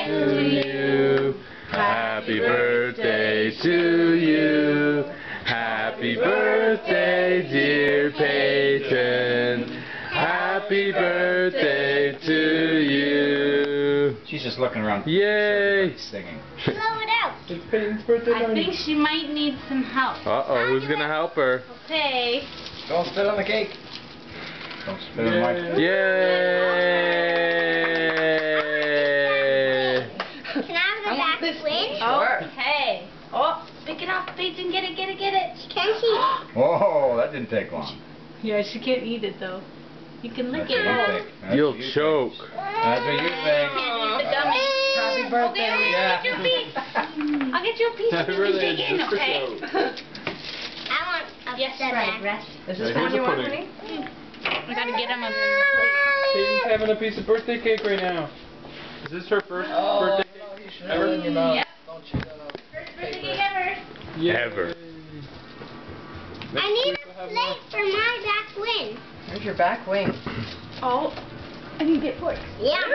to you. Happy birthday to you. Happy birthday, dear Peyton. Happy birthday to you. She's just looking around. Yay! Singing. Blow it out. It's Peyton's birthday I think she might need some help. Uh-oh, who's gonna help her? Okay. Don't spit on the cake. Don't spit on my cake. Yay! Can I have the back win? Okay. Oh, pick it up, Peyton. Get it, get it, get it. Can she? Whoa, that didn't take long. Yeah, she can't eat it though. You can lick That's it. what you think. That's You'll what you choke. think. That's what you think. Can't eat the gummy. Happy birthday. Okay, Yeah. I'll get you a piece. I'll get you a piece Happy and you can birthday, dig in, just for okay? show. I want a Yes, right, rest. Is this one you want, honey? I gotta get him a Peyton's having a piece of birthday cake right now. Is this her first birthday cake ever? Yep. Don't chew that up. First birthday cake ever. Ever. I need a plate for my back win. Here's your back wing. Oh, I need to get forks. Yeah.